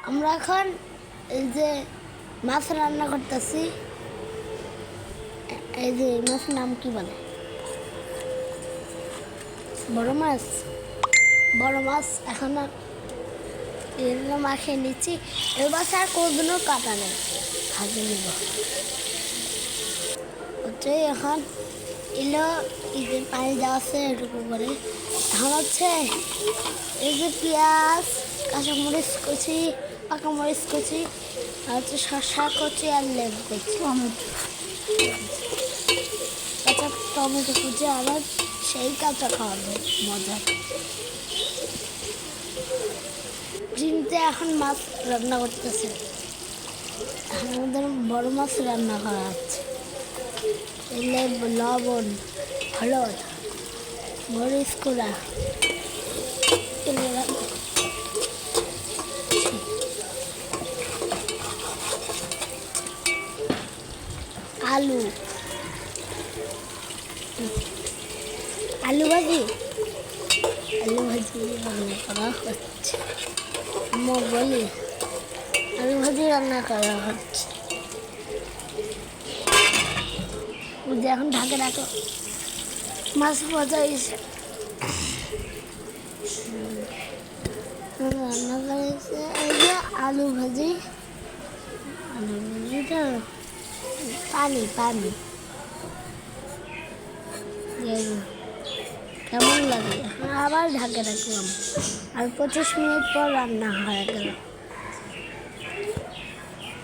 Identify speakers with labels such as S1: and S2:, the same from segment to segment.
S1: আমরা এখন এই যে মাছ রান্না করতেছি। এই যে মাছের নাম কি বলে? বড় মাছ। বড় মাছ এখন এগুলো মাখিয়ে নিচ্ছি। এবার আর কোনদিনও কাটা নেই, ভাজে নিব হচ্ছে। এখন এলো এই যে পানি দেওয়া আছে এটুকু করে। এখন হচ্ছে এই যে পেঁয়াজ, কাঁচামরিচ কুচি, পাকা মরিচ কুচি, আর হচ্ছে শসা কুচি আর লেবু কুচি, কাঁচা টমেটো কুচি। আবার সেই কাঁচা খাওয়াবে মজা। চিনতে এখন মাছ রান্না করতেছে। আমাদের বড় মাছ রান্না করা হচ্ছে। লেবু, লবণ, হলুদ, মরিচ গুঁড়া, আলু, আলু ভাজি, আলু ভাজি রান্না করা হচ্ছে। বলি আলু ভাজি রান্না করা হচ্ছে। এখন ঢাকে রাখো, মাছ ভাজা এসে রান্না করেছে। এই যে আলু ভাজি, আলু ভাজিটা পানি পানি কেমন লাগে। আবার ঢাকে রাখলাম, আর 25 মিনিট পর রান্না হয়ে গেল।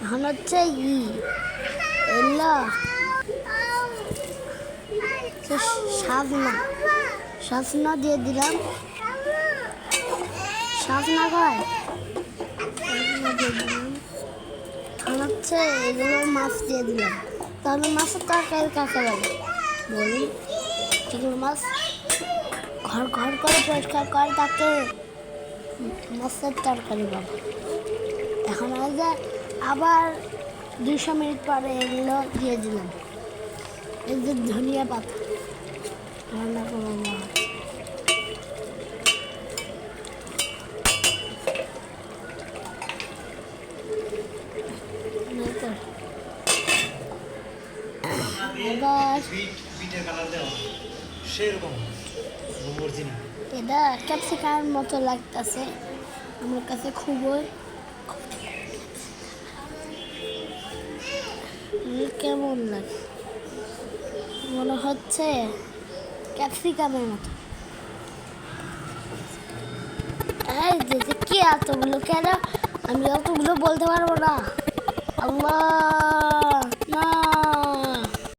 S1: এখন হচ্ছে এলো সাজনা দিয়ে দিলাম। সাজনা খায় দিয়ে দিলাম। এখন হচ্ছে এগুলো মাছ দিয়ে দিলাম। তাহলে মাছের তরকারি কাকে বলে বলুন? চিংড়ি মাছ ঘর ঘর করে পরিষ্কার করে তাকে মাছের তরকারি বলে। এখন আবার 200 মিনিট পরে এগুলো দিয়ে দিলাম। এই যে ধনিয়া পাতা রান্না করে এটা ক্যাপসিকামের মতো লাগতেছে আমার কাছে। খুবই কেমন লাগে মনে হচ্ছে ক্যাপসিকামের মতো। এই যে কি এতগুলো কেন? আমি অতগুলো বলতে পারবো না। আল্লাহ।